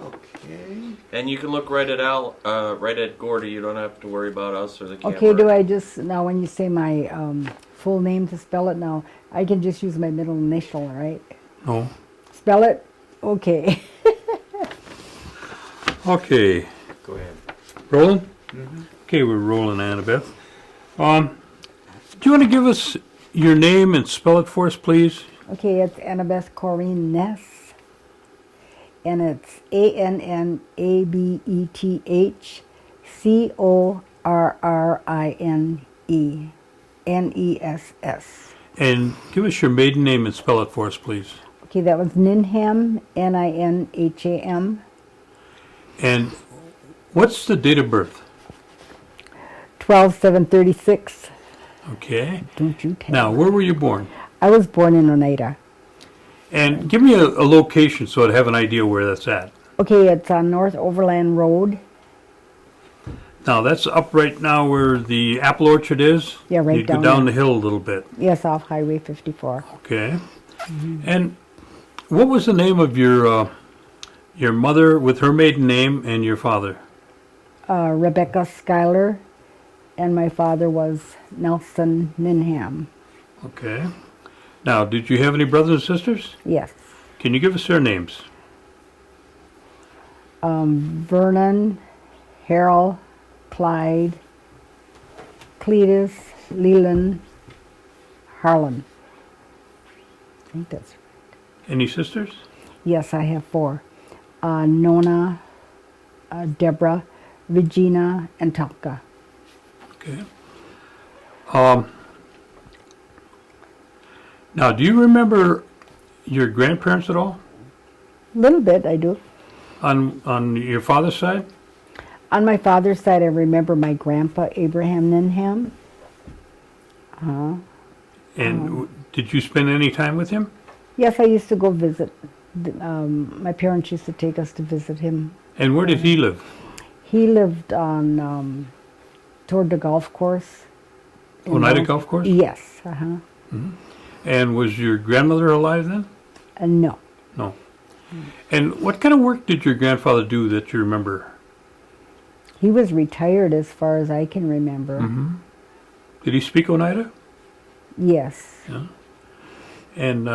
Okay. And you can look right at right at Gordy. You don't have to worry about us or the camera. Okay, do I just, now when you say my full name to spell it now, I can just use my middle initial, right? No. Spell it? Okay. Okay. Go ahead. Rolling? Mm-hmm. Okay, we're rolling, Annabeth. Do you want to give us your name and spell it for us, please? Okay, it's Annabeth Corrine Ness. And it's ANNABETH CORRINE NESS. And give us your maiden name and spell it for us, please. Okay, that was Ninham, NINHAM, And what's the date of birth? 12/7/36. Okay. Don't you tell. Now, where were you born? I was born in Oneida. And give me a location so I'd have an idea where that's at. Okay, it's on North Overland Road. Now, that's up right now where the apple orchard is? Yeah, right You go down down there. the hill a little bit. Yes, off Highway 54. Okay. And what was the name of your mother with her maiden name and your father? Rebecca Schuyler, and my father was Nelson Ninham. Okay. Now, did you have any brothers and sisters? Yes. Can you give us their names? Vernon, Harold, Clyde, Cletus, Leland, Harlan. I think that's Any sisters? Yes, I have 4. Nona, Deborah, Regina, and Talka. Okay. Now, do you remember your grandparents at all A little bit, I do. on your father's side? On my father's side, I remember my grandpa, Abraham Ninham. And did you spend any time with him? Yes, I used to go visit. My parents used to take us to visit him. And where did he live? He lived on toward the golf course. in Oneida North- Golf Course? Yes. Uh-huh. And was your grandmother alive then? No. No. And what kind of work did your grandfather do that you remember? He was retired as far as I can remember. Did he speak Oneida? Yes. And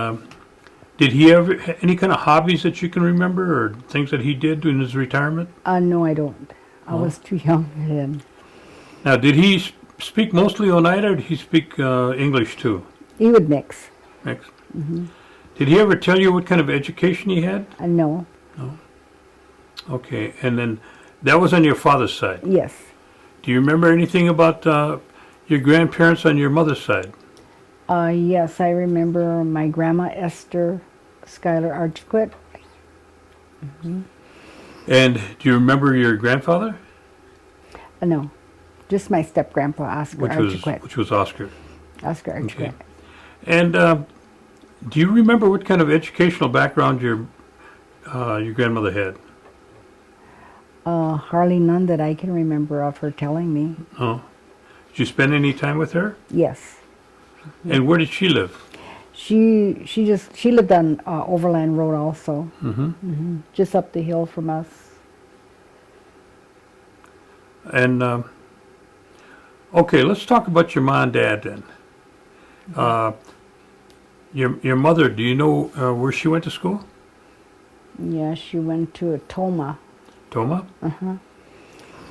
did he have any kind of hobbies that you can remember or things that he did in his retirement? No, I don't. I was too young then. Now, did he speak mostly Oneida or did he speak English too? He would mix. Next. Did he ever tell you what kind of education he had? No. Okay, and then that was on your father's side. Yes. Do you remember anything about your grandparents on your mother's side? Yes, I remember my grandma Esther Schuyler Archquit. And do you remember your grandfather? No, just my step grandpa Oscar Archquit. Which was Oscar. Oscar Archquit. Okay. And do you remember what kind of educational background your grandmother had? Hardly none that I can remember of her telling me. Oh, did you spend any time with her? Yes. And where did she live? She lived on Overland Road also. Just up the hill from us. And okay, let's talk about your mom and dad then. Your mother, do you know where she went to school? Yeah, she went to Toma. Toma?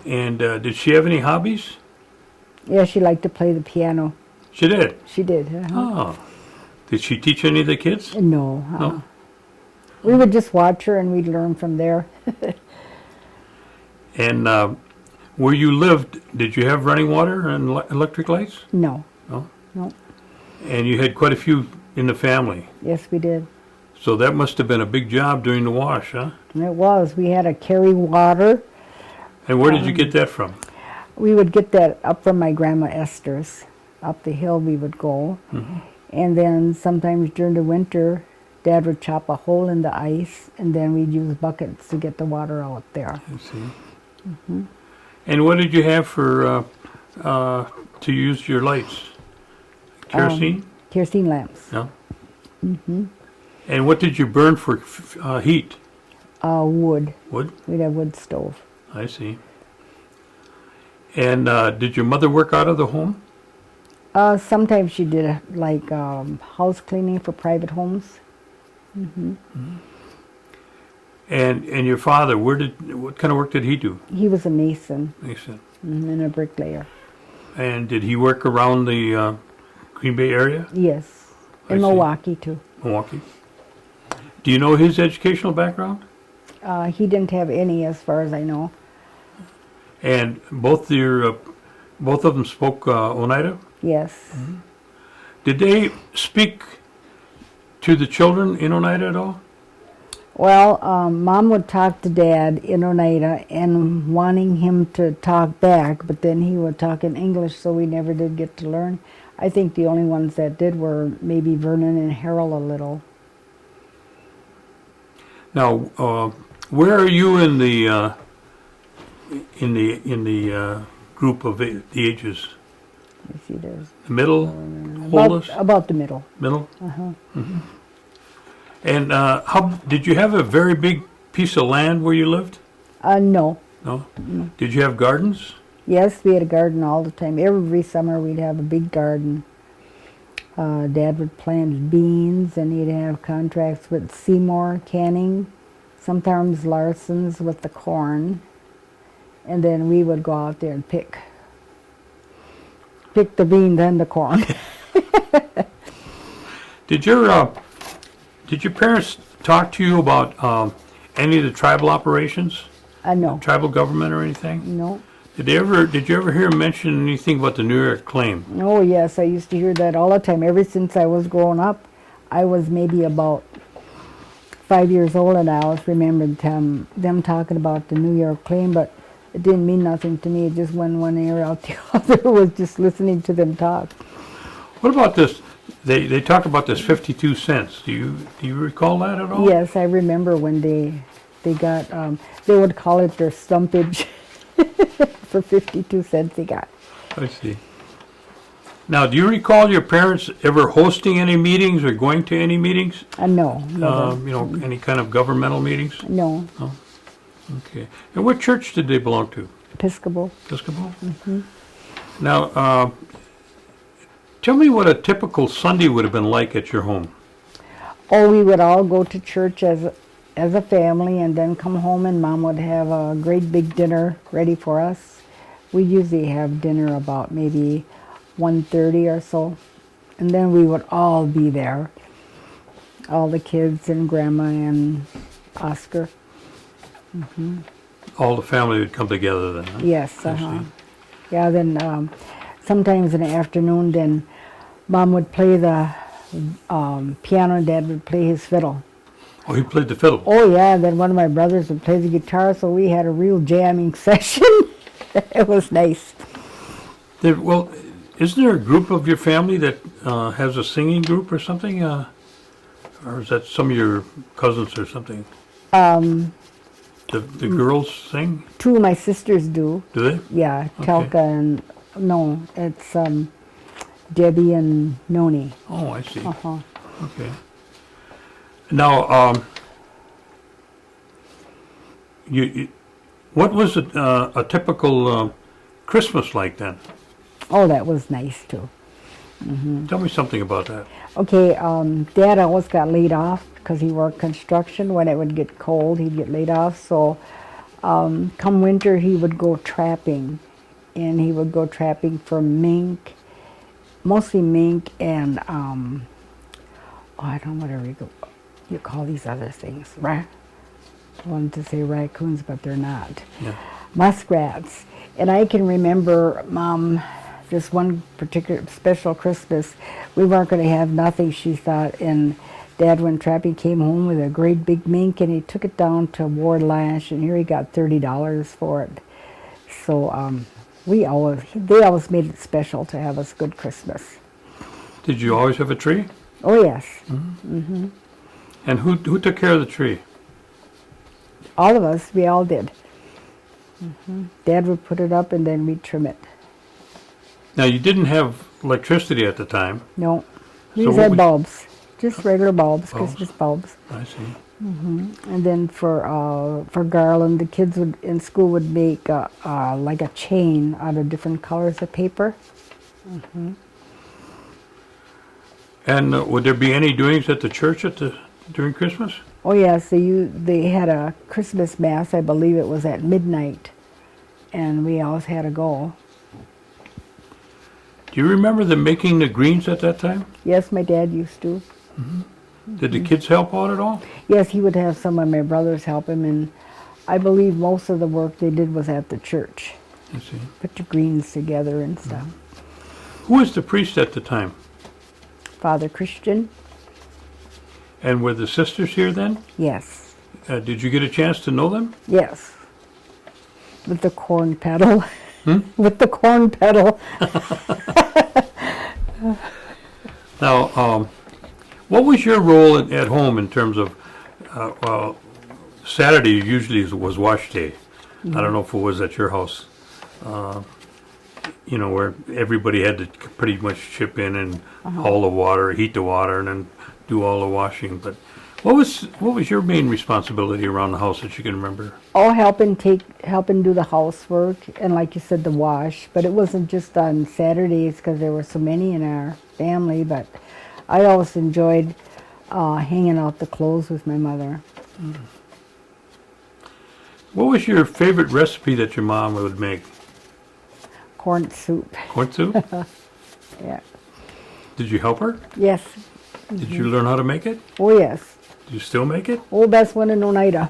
And did she have any hobbies? Yeah, she liked to play the piano. She did. She did. Oh. Did she teach any of the kids? No. No? We would just watch her and we'd learn from there. And where you lived, did you have running water and electric lights? No. No? No. And you had quite a few in the family. Yes, we did. So that must have been a big job doing the wash, huh? It was. We had to carry water. And where did you get that from? We would get that up from my grandma Esther's. Up the hill we would go. And then sometimes during the winter, Dad would chop a hole in the ice, and then we'd use buckets to get the water out there. I see. And what did you have for to use your lights? Kerosene? Kerosene lamps. No. And what did you burn for heat? Wood. Wood? We'd have wood stove. I see. And did your mother work out of the home? Sometimes she did like house cleaning for private homes. And your father, what kind of work did he do? He was a mason Mason. and a bricklayer. And did he work around the Green Bay area? Yes, I in see. Milwaukee too. Milwaukee. Do you know his educational background? He didn't have any, as far as I know. And both of them spoke Oneida? Yes. Did they speak to the children in Oneida at all? Well, Mom would talk to Dad in Oneida and wanting him to talk back, but then he would talk in English, so we never did get to learn. I think the only ones that did were maybe Vernon and Harold a little. Now, where are you in the group of the ages? You see, there's The middle, oldest, about the middle. middle. And how did you have a very big piece of land where you lived? No. No. Did you have gardens? Yes, we had a garden all the time. Every summer we'd have a big garden. Dad would plant beans, and he'd have contracts with Seymour Canning, sometimes Larson's with the corn, and then we would go out there and pick the beans and the corn. Did your parents talk to you about any of the tribal operations, No, tribal government or anything? no. Did you ever hear them mention anything about the New York claim? Oh yes, I used to hear that all the time. Ever since I was growing up, I was maybe about 5 years old, and I always remembered them talking about the New York claim, but it didn't mean nothing to me. It just went one ear out the other. Was just listening to them talk. What about this? They talk about this 52 cents. Do you recall that at all? Yes, I remember when they got they would call it their stumpage for 52 cents they got. I see. Now, do you recall your parents ever hosting any meetings or going to any meetings? No, never. Any kind of governmental meetings? No, Okay. And what church did they belong to? Episcopal. Episcopal? Now, tell me what a typical Sunday would have been like at your home. Oh, we would all go to church as a family, and then come home, and Mom would have a great big dinner ready for us. We usually have dinner about maybe 1:30 or so, and then we would all be there, all the kids and Grandma and Oscar. All the family would come together then, huh? Yes, I see. Yeah, then sometimes in the afternoon, then Mom would play the piano, and Dad would play his fiddle. Oh, he played the fiddle. Oh yeah, then one of my brothers would play the guitar, so we had a real jamming session. It was nice. Well, isn't there a group of your family that has a singing group or something? Or is that some of your cousins or something? The girls sing? Two of my sisters do. Do they? Yeah, Okay. Telka and, no, it's Debbie and Noni. Oh, I see. Uh-huh. Okay. Now, what was a typical Christmas like then? Oh, that was nice too. Tell me something about that. Okay, Dad always got laid off because he worked construction. When it would get cold, he'd get laid off. So come winter, he would go trapping. And he would go trapping for mink, mostly mink and, I don't know whatever you call these other things. I wanted to say raccoons, but they're not. Yeah. Muskrats. And I can remember, Mom, this one particular special Christmas, we weren't going to have nothing, she thought, and Dad went trapping, came home with a great big mink, and he took it down to Ward Lash, and here he got $30 for it. So they always made it special to have us good Christmas. Did you always have a tree? Oh yes, And who took care of the tree? all of us, we all did. Dad would put it up, and then we'd trim it. Now, you didn't have electricity at the time. No, we So just what had would- bulbs. just regular bulbs, Bulbs. Christmas bulbs. I see. And then for garland, the kids would in school would make like a chain out of different colors of paper. And would there be any doings at the church during Christmas? Oh yes, they had a Christmas mass. I believe it was at midnight, and we always had to go. Do you remember them making the greens at that time? Yes, my dad used to. Did the kids help out at all? Yes, he would have some of my brothers help him, and I believe most of the work they did was at the church. I see. Put the greens together and stuff. Who was the priest at the time? Father Christian? And were the sisters here then? Yes. Did you get a chance to know them? Yes. With the corn pedal. With the corn pedal. Now, what was your role at home in terms of, well, Saturday usually was wash day. I don't know if it was at your house, you know, where everybody had to pretty much chip in and haul the water, heat the water, and then do all the washing. But what was your main responsibility around the house that you can remember? Oh, helping do the housework, and like you said, the wash. But it wasn't just on Saturdays because there were so many in our family. But I always enjoyed hanging out the clothes with my mother. What was your favorite recipe that your mom would make? Corn soup. Corn soup? Yeah. Did you help her? Yes. Did you learn how to make it? Oh, yes. Do you still make it? Oh, best one in Oneida.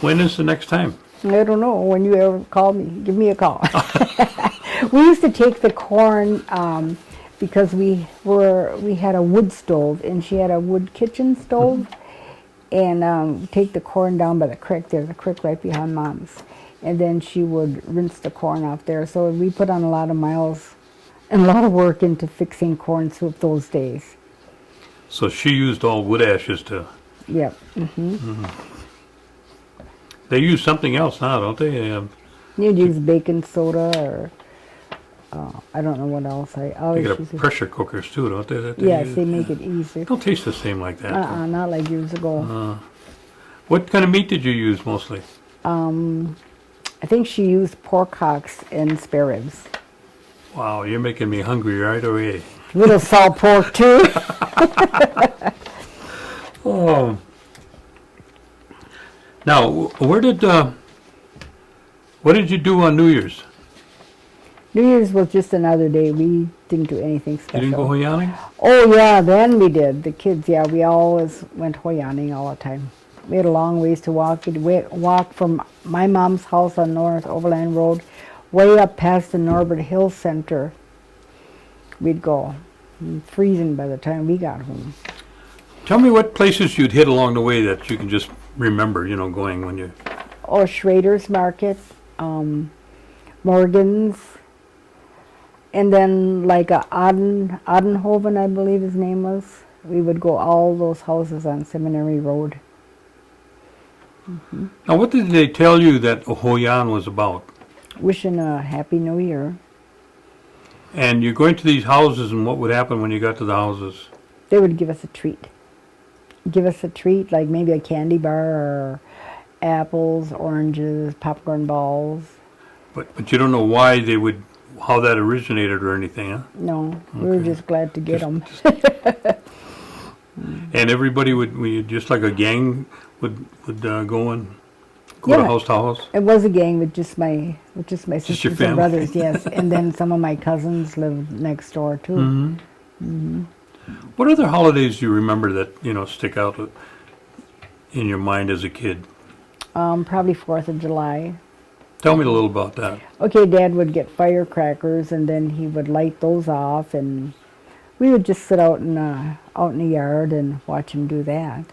When is the next time? I don't know. When you ever call me, give me a call. We used to take the corn because we had a wood stove, and she had a wood kitchen stove, and take the corn down by the creek. There's a creek right behind Mom's, and then she would rinse the corn off there. So we put on a lot of miles and a lot of work into fixing corn soup those days. So she used all wood ashes to... Yep. They use something else now, don't they? You'd use baking soda or I don't know what else. I They always got use it. pressure cookers too, don't they? That Yes, use? they make it easy. They don't taste the same like that. Not like years ago. What kind of meat did you use mostly? I think she used pork hocks and spare ribs. Wow, you're making me hungry right away. Little salt pork too. Oh. Now, what did you do on New Year's? New Year's was just another day. We didn't do anything You special. didn't go hoyaning? Oh yeah, then we did. The kids, yeah, we always went hoyaning all the time. We had a long ways to walk. We'd walk from my mom's house on North Overland Road way up past the Norbert Hill Center. We'd go. Freezing by the time we got home. Tell me what places you'd hit along the way that you can just remember, you know, going when you... Oh, Schrader's Market, Morgan's, and then like Adenhoven, I believe his name was. We would go all those houses on Seminary Road. Now, what did they tell you that Hoyan was about? Wishing a Happy New Year. And you're going to these houses, and what would happen when you got to the houses? They would give us a treat. Give us a treat, like maybe a candy bar or apples, oranges, popcorn balls. But you don't know why they would, how that originated or anything, huh? No, we were just glad to get them. And everybody would just like a gang would go and go to house to house? It was a gang with just my sisters your and family? brothers, yes. And then some of my cousins lived next door too. What other holidays do you remember that, you know, stick out in your mind as a kid? Probably 4th of July. Tell me a little about that. Okay, Dad would get firecrackers, and then he would light those off, and we would just sit out in the yard and watch him do that.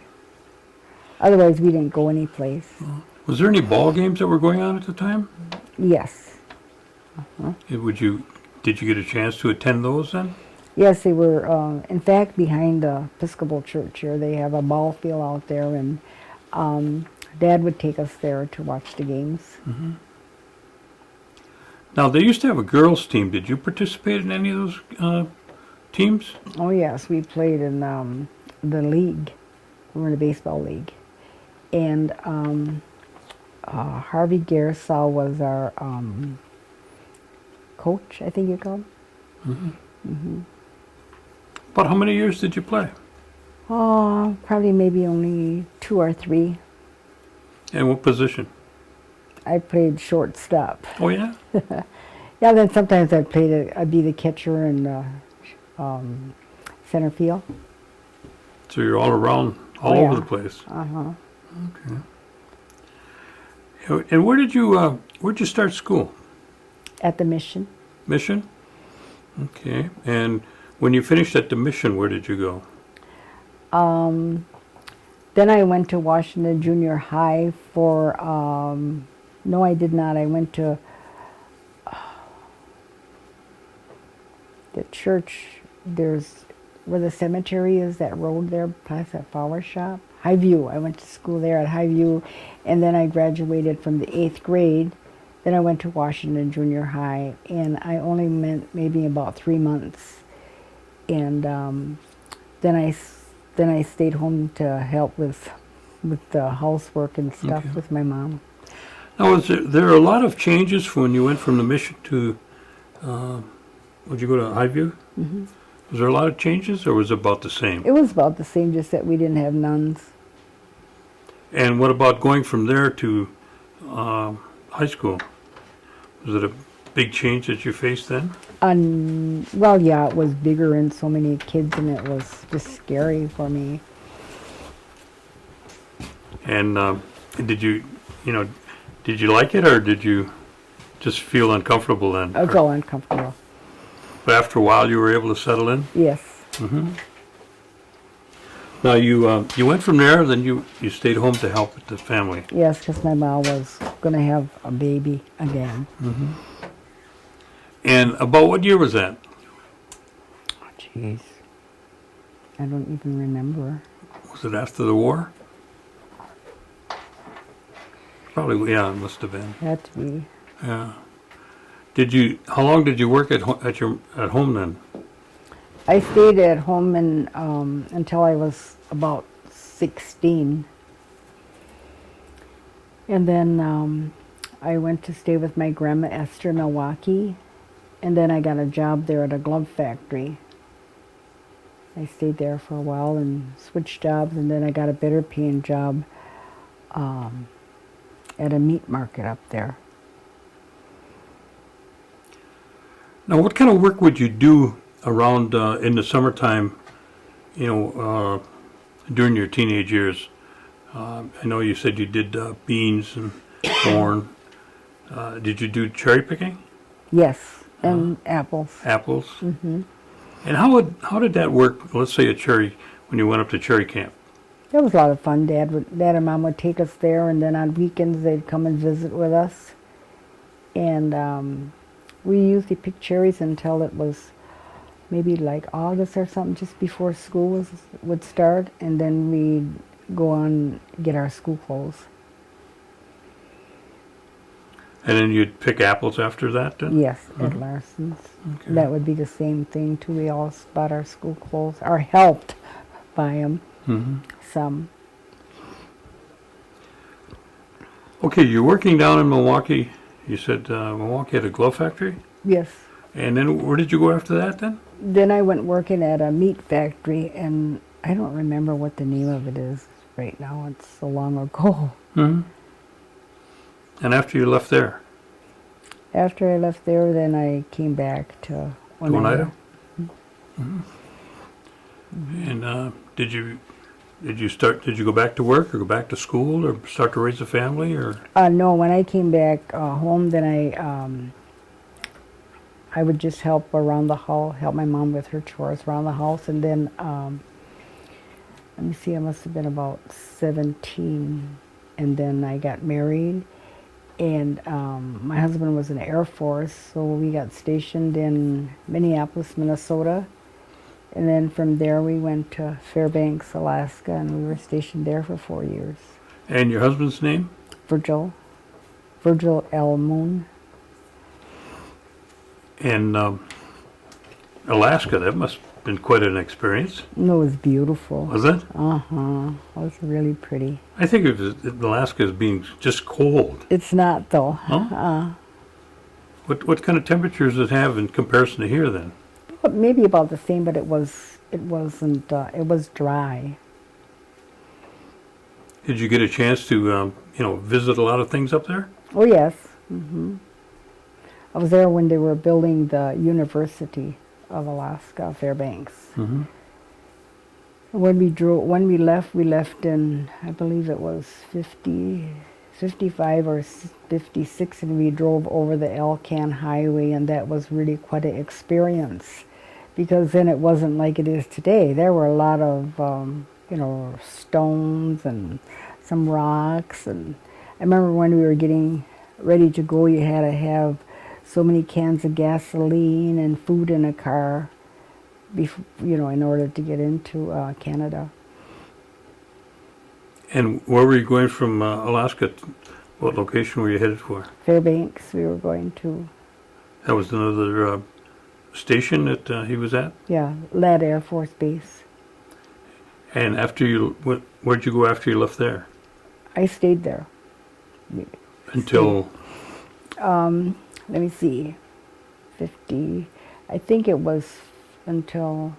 Otherwise, we didn't go any place. Was there any ball games that were going on at the time? Yes. Did you get a chance to attend those then? Yes, they were, in fact, behind the Episcopal Church here. They have a ball field out there, and Dad would take us there to watch the games. Now, they used to have a girls' team. Did you participate in any of those teams? Oh yes, we played in the league. We were in the baseball league, and Harvey Garrisall was our coach, I think you call him. About how many years did you play? Oh, probably maybe only 2 or 3. And what position? I played shortstop. Oh, yeah? Yeah, then sometimes I'd be the catcher and center field. So you're all around, all Oh, over yeah. the place. Uh-huh. Okay. And where'd you start school? At the mission. Mission? Okay. And when you finished at the mission, where did you go? Then I went to Washington Junior High for, no I did not, I went to the church, there's, where the cemetery is, that road there, past that flower shop. Highview, I went to school there at Highview, and then I graduated from the 8th grade. Then I went to Washington Junior High, and I only went maybe about 3 months. And then I stayed home to help with the housework and stuff with my mom. Now, was there a lot of changes from when you went from the mission to, would you go to Highview? Mm-hmm. Was there a lot of changes, or was it about the same? It was about the same, just that we didn't have nuns. And what about going from there to high school? Was it a big change that you faced then? Well, yeah, it was bigger and so many kids, and it was just scary for me. And did you like it, or did you just feel uncomfortable then? I was all uncomfortable. But after a while, you were able to settle in? Yes. Now, you went from there, then you stayed home to help with the family. Yes, because my mom was going to have a baby again. And about what year was that? Oh, jeez. I don't even remember. Was it after the war? Probably, yeah, it must have been. Had to be. Yeah. How long did you work at home then? I stayed at home until I was about 16. And then I went to stay with my grandma Esther in Milwaukee. And then I got a job there at a glove factory. I stayed there for a while and switched jobs, and then I got a better paying job at a meat market up there. Now, what kind of work would you do around in the summertime, during your teenage years? I know you said you did beans and corn. Did you do cherry picking? Yes, and apples. Apples? Mm-hmm. And how did that work, let's say when you went up to cherry camp? It was a lot of fun. Dad and Mom would take us there, and then on weekends they'd come and visit with us. And we usually picked cherries until it was maybe like August or something, just before school would start, and then we'd go on get our school clothes. And then you'd pick apples after that then? Yes, at Larson's. Okay. That would be the same thing too. We all bought our school clothes, or helped buy them. Some. Okay, you're working down in Milwaukee. You said Milwaukee had a glove factory? Yes. And then where did you go after that then? Then I went working at a meat factory, and I don't remember what the name of it is right now. It's so long ago. Mm-hmm. And after you left there? After I left there, then I came back to Oneida? Mm-hmm. And did you go back to work, or go back to school, or start to raise a family, or? No, when I came back home, then I would just help around the house, help my mom with her chores around the house, and then let me see, I must have been about 17, and then I got married, and my husband was in the Air Force, so we got stationed in Minneapolis, Minnesota, and then from there we went to Fairbanks, Alaska, and we were stationed there for 4 years. And your husband's name? Virgil L. Moon. And Alaska, that must have been quite an experience. It was beautiful. Was it? Uh-huh. It was really pretty. I think of Alaska as being just cold. It's not, though. Huh? What kind of temperatures does it have in comparison to here then? But maybe about the same, but it wasn't, it was dry. Did you get a chance to, visit a lot of things up there? Oh, yes. I was there when they were building the University of Alaska, Fairbanks. Mm-hmm. When we left in, I believe it was 55 or 56, and we drove over the Elkan Highway, and that was really quite an experience, because then it wasn't like it is today. There were a lot of, stones and some rocks, and I remember when we were getting ready to go, you had to have so many cans of gasoline and food in a car, in order to get into Canada. And where were you going from Alaska? What location were you headed for? Fairbanks, we were going to. That was another station that he was at? Yeah, Ladd Air Force Base. And where'd you go after you left there? I stayed there. Until? Let me see, 50, I think it was until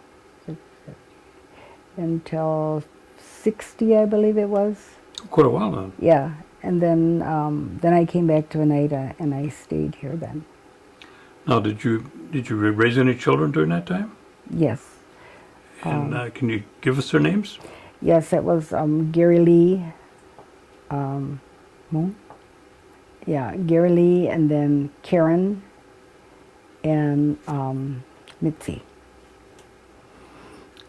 60, I believe it was. Quite a while then. Yeah, and then I came back to Oneida, and I stayed here then. Now, did you raise any children during that time? Yes. And can you give us their names? Yes, it was Gary Lee, Moon? Yeah, Gary Lee, and then Karen, and Mitzi.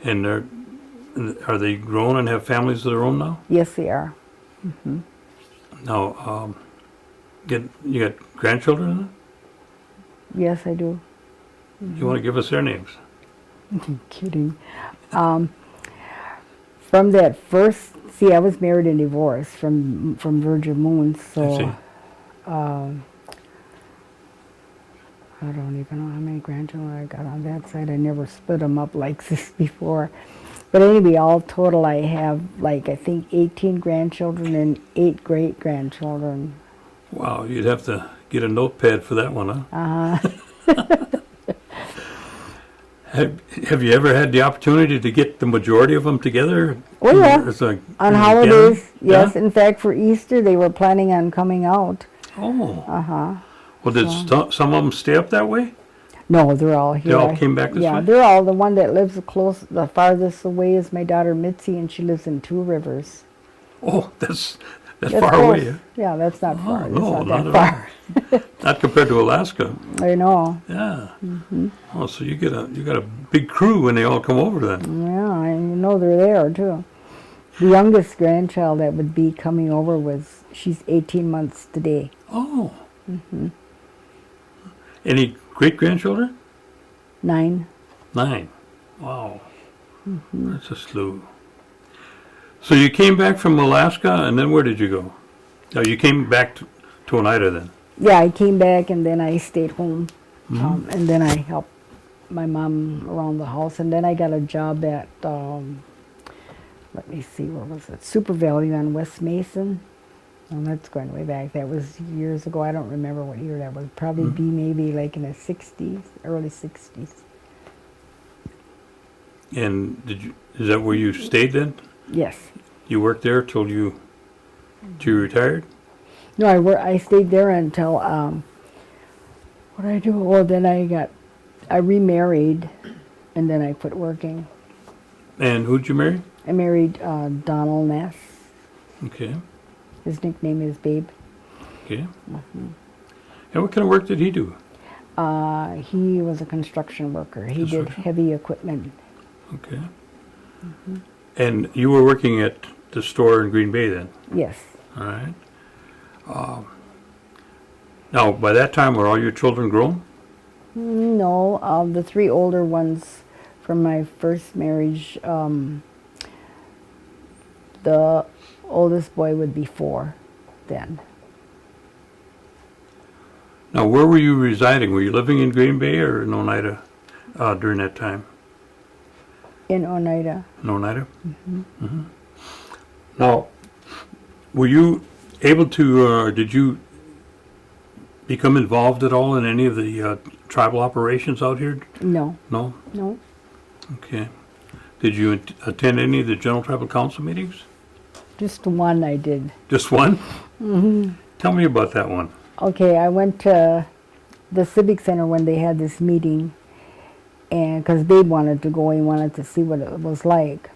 And are they grown and have families of their own now? Yes, they are. Mm-hmm. Now, you got grandchildren? Then? Yes, I do. Mm-hmm. You want to give us their names? I'm kidding. From that first, I was married and divorced from Virgin Moon, so. I see. I don't even know how many grandchildren I got on that side. I never split them up like this before. But anyway, all total, I have I think 18 grandchildren and 8 great-grandchildren. Wow, you'd have to get a notepad for that one, huh? Have you ever had the opportunity to get the majority of them together? Oh, yeah. On holidays, yes. Yeah? In fact, for Easter, they were planning on coming out. Oh. Uh-huh. Well, did some of them stay up that way? No, they're all here. They all came back this way? Yeah, they're all, the one that lives the farthest away is my daughter Mitzi, and she lives in Two Rivers. Oh, that's far close. away. Yeah, that's not far. No, not that far. Not compared to Alaska. I know. Yeah. Mm-hmm. Oh, so you got a big crew when they all come over then. Yeah, I know they're there too. The youngest grandchild that would be coming over she's 18 months today. Oh. Mm-hmm. Any great-grandchildren? 9. 9. Wow. Mm-hmm. That's a slew. So you came back from Alaska, and then where did you go? No, you came back to Oneida then? Yeah, I came back, and then I stayed home. Mm-hmm. And then I helped my mom around the house, and then I got a job at, let me see, where was it? Super Value on West Mason. Oh, that's going way back. That was years ago. I don't remember what year that was. Probably be maybe like in the 60s, early 60s. And is that where you stayed then? Yes. You worked there till you retired? No, I stayed there until, what did I do? Well, then I remarried, and then I quit working. And who'd you marry? I married Donald Ness. Okay. His nickname is Babe. Okay. Mm-hmm. And what kind of work did he do? He was a construction worker. He did heavy equipment. Okay. Mm-hmm. And you were working at the store in Green Bay then? Yes. All right. Now, by that time, were all your children grown? No, the 3 older ones from my first marriage, the oldest boy would be 4 then. Now, where were you residing? Were you living in Green Bay or in Oneida during that time? In Oneida. In Oneida? Mm-hmm. Now, were you able to, did you become involved at all in any of the tribal operations out here? No, No? no. Okay. Did you attend any of the General Tribal Council meetings? Just one I did. Just one? Mm-hmm. Tell me about that one. Okay, I went to the Civic Center when they had this meeting, and because Babe wanted to go, he wanted to see what it was like.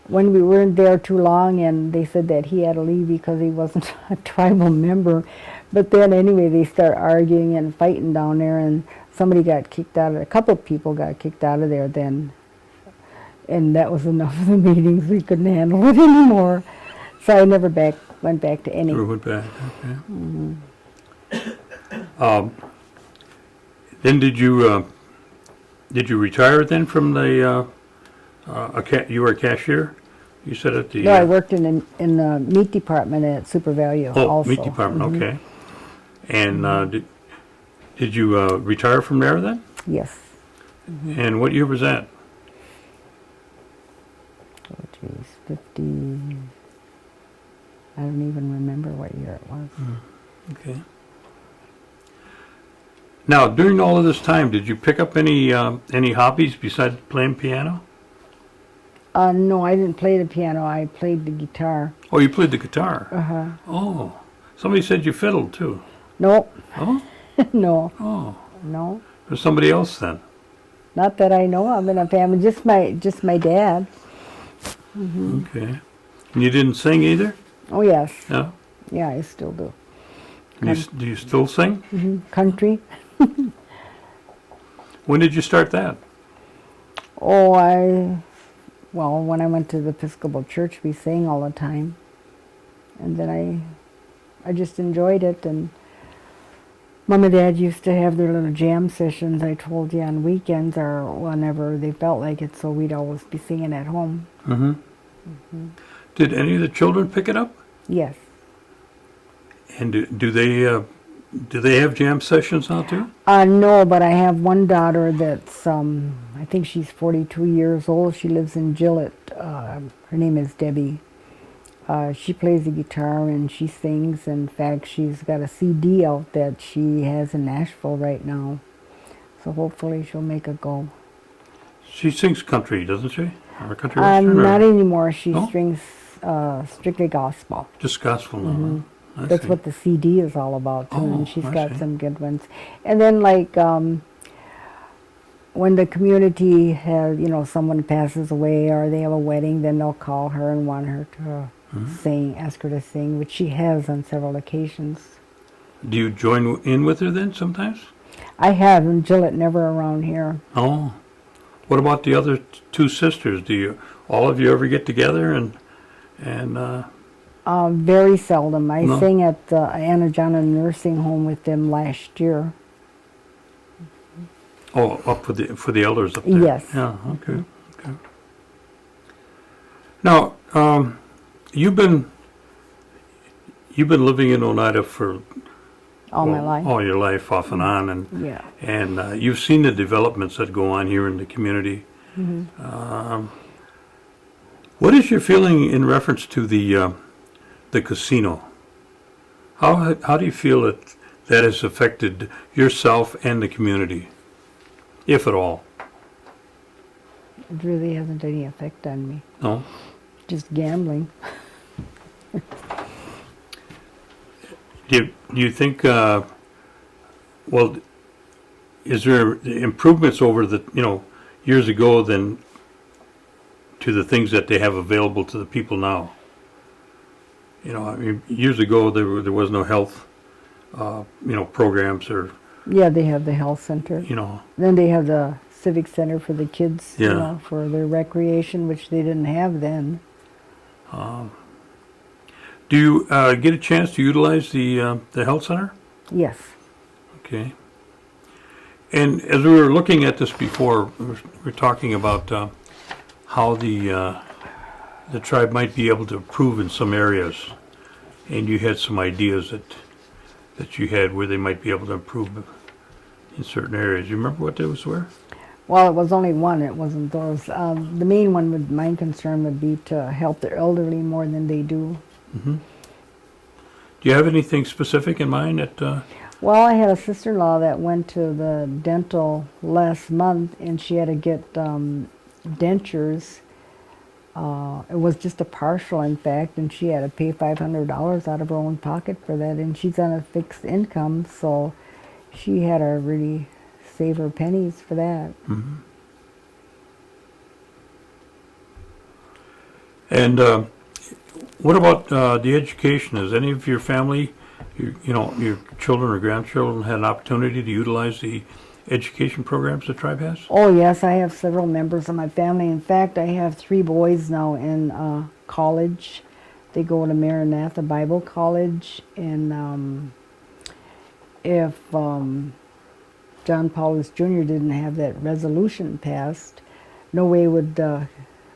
When we weren't there too long, and they said that he had to leave because he wasn't a tribal member. But then anyway, they start arguing and fighting down there, and somebody got kicked out of, a couple of people got kicked out of there then. And that was enough of the meetings. We couldn't handle it anymore. So I never went back to any. Never went back, okay. Mm-hmm. Then did you retire then from the, you were a cashier? You said at the... No, I worked in the meat department at Super Value also. meat department, okay. And did you retire from there then? Yes. And what year was that? Oh, geez, 50... I don't even remember what year it was. Okay. Now, during all of this time, did you pick up any hobbies besides playing piano? No, I didn't play the piano. I played the guitar. Oh, you played the guitar? Uh-huh. Oh, somebody said you fiddled too. No. Oh? No. Oh. No. There's somebody else then? Not that I know of in a family. Just my dad. Okay. And you didn't sing either? Oh, yes. No? Yeah, I still do. Do you still sing? Country. When did you start that? Oh, well, when I went to the Episcopal Church, we sang all the time. And then I just enjoyed it. And Mom and Dad used to have their little jam sessions, I told you, on weekends or whenever they felt like it, so we'd always be singing at home. Did any of the children pick it up? Yes. And do they have jam sessions now too? No, but I have one daughter that's, I think she's 42 years old. She lives in Gillett. Her name is Debbie. She plays the guitar and she sings. In fact, she's got a CD out that she has in Nashville right now. So hopefully she'll make a go. She sings country, doesn't she? Or country western? Not anymore. She No? sings strictly gospel. Just gospel now. I That's see. what the CD is all about, too, Oh, and she's I got see. some good ones. And then, like, when the community has, someone passes away or they have a wedding, then they'll call her and want her to sing, ask her to sing, which she has on several occasions. Do you join in with her then sometimes? I have, and Gillett never around here. Oh. What about the other two sisters? Do all of you ever get together and Very seldom. I No? sang at the Anna Jana nursing home with them last year. up for the elders up there? Yes. Yeah, okay. Now, you've been living in Oneida for All my life. all your life, off and on, and Yeah. you've seen the developments that go on here in the community. What is your feeling in reference to the casino? How do you feel that has affected yourself and the community, if at all? It really hasn't any effect on me. No? Just gambling. Do you think, is there improvements over the, years ago than to the things that they have available to the people now? I mean, years ago there was no health, programs or, Yeah, they have the health center. Then they have the civic center for the kids, Yeah. for their recreation, which they didn't have then. Do you get a chance to utilize the health center? Yes. Okay. And as we were looking at this before, we were talking about how the tribe might be able to improve in some areas, and you had some ideas that you had where they might be able to improve in certain areas. You remember what those were? Well, it was only one. It wasn't those. The main one, my concern would be to help the elderly more than they do. Do you have anything specific in mind that? Well, I had a sister-in-law that went to the dental last month, and she had to get dentures. It was just a partial, in fact, and she had to pay $500 out of her own pocket for that, and she's on a fixed income, so she had to really save her pennies for that. And what about the education? Has any of your family, your children or grandchildren, had an opportunity to utilize the education programs the tribe has? Oh yes, I have several members of my family. In fact, I have 3 boys now in college. They go to Maranatha Bible College, and if John Paulus Jr. didn't have that resolution passed, no way would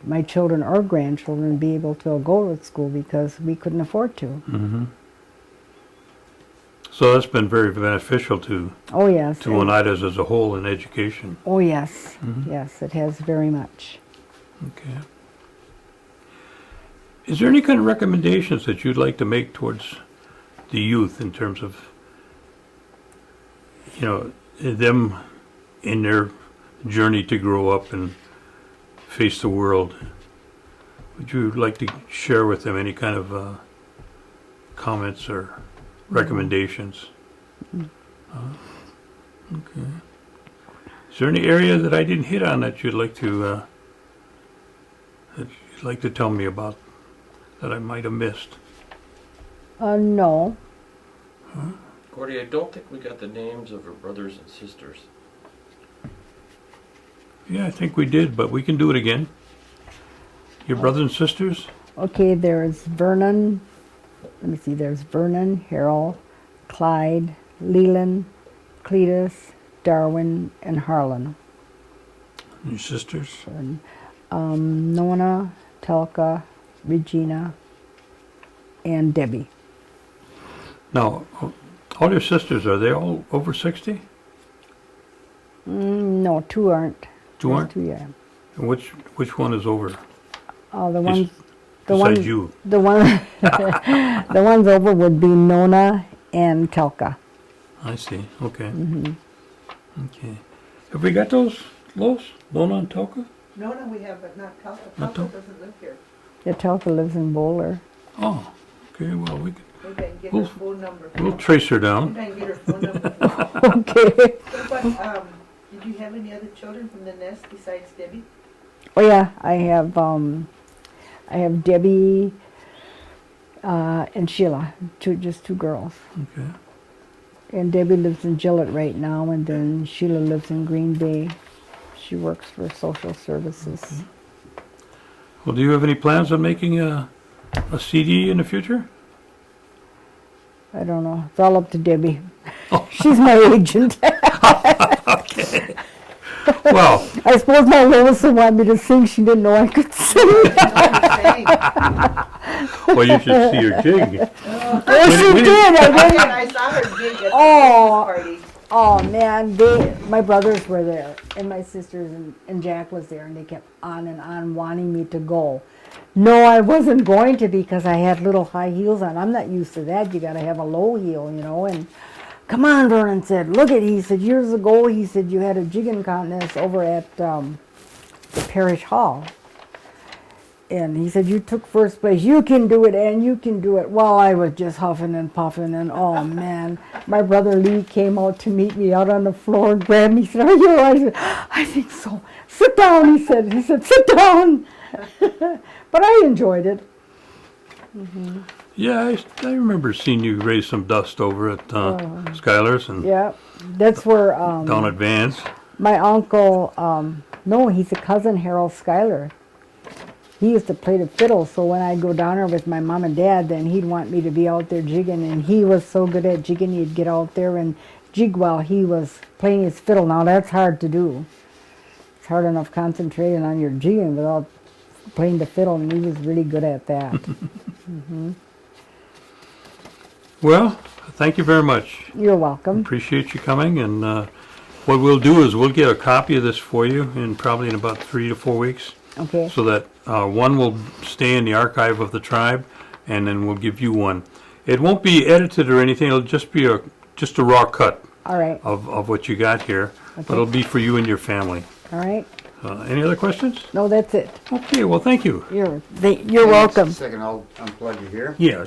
my children or grandchildren be able to go to school because we couldn't afford to. So that's been very beneficial to Oh yes. Oneidas as a whole in education. Oh yes. Yes, it has very much. Okay. Is there any kind of recommendations that you'd like to make towards the youth in terms of, them in their journey to grow up and face the world? Would you like to share with them any kind of comments or recommendations? Okay. Is there any area that I didn't hit on that you'd like to tell me about that I might have missed? No. Gordy, I don't think we got the names of her brothers and sisters. Yeah, I think we did, but we can do it again. Your brothers and sisters? Okay, there's Vernon. Let me see. There's Vernon, Harold, Clyde, Leland, Cletus, Darwin, and Harlan. Your sisters? And, Nona, Telka, Regina, and Debbie. Now, all your sisters, are they all over 60? No, 2 aren't. 2 aren't? 2, yeah. And which one is over? The ones, Besides you. the one, the ones over would be Nona and Telka. I see. Okay. Okay. Have we got those, Lois? Lona and Telka? No, we have, but not Telka. Not Telka Telka? doesn't live here. Yeah, Telka lives in Bowler. Oh, okay. Well, we can, We can get We'll- her phone number. we'll trace her We down. can get her phone number. Okay. But, did you have any other children from the nest besides Debbie? Oh yeah, I have Debbie and Sheila, just 2 girls. Okay. And Debbie lives in Gillette right now, and then Sheila lives in Green Bay. She works for social services. Well, do you have any plans on making a CD in the future? I don't know. It's all up to Debbie. She's my agent. Okay. Well, I suppose my Lois would want me to sing. She didn't know I could sing. well, you should see her jig. Oh, she did. I saw her gig at the Oh. Christmas party. Oh man, my brothers were there, and my sisters, and Jack was there, and they kept on and on wanting me to go. No, I wasn't going to because I had little high heels on. I'm not used to that. You got to have a low heel, and come on, Vernon said, look he said, years ago, he said, you had a jigging contest over at the parish hall. And he said, you took first place. You can do it, and you can do it. Well, I was just huffing and puffing, and oh, man. My brother Lee came out to meet me out on the floor and grabbed me. He said, are you all right? I said, I think so. Sit down, he said. He said, sit down. But I enjoyed it. Yeah, I remember seeing you raise some dust over at Skylar's and Yeah, that's where down at Vans. my uncle, no, he's a cousin, Harold Schuyler. He used to play the fiddle, so when I'd go down there with my mom and dad, then he'd want me to be out there jigging, and he was so good at jigging, he'd get out there and jig while he was playing his fiddle. Now that's hard to do. It's hard enough concentrating on your jigging without playing the fiddle, and he was really good at that. Well, thank you very much. You're welcome. Appreciate you coming, and What we'll do is we'll get a copy of this for you probably in about 3 to 4 weeks. Okay. So that one will stay in the archive of the tribe, and then we'll give you one. It won't be edited or anything. It'll just be a raw cut All right. of what you got here. But Okay. it'll be for you and your family. All right. Any other questions? No, that's it. Okay, well, thank you. You're welcome. Second, I'll unplug you here. Yeah,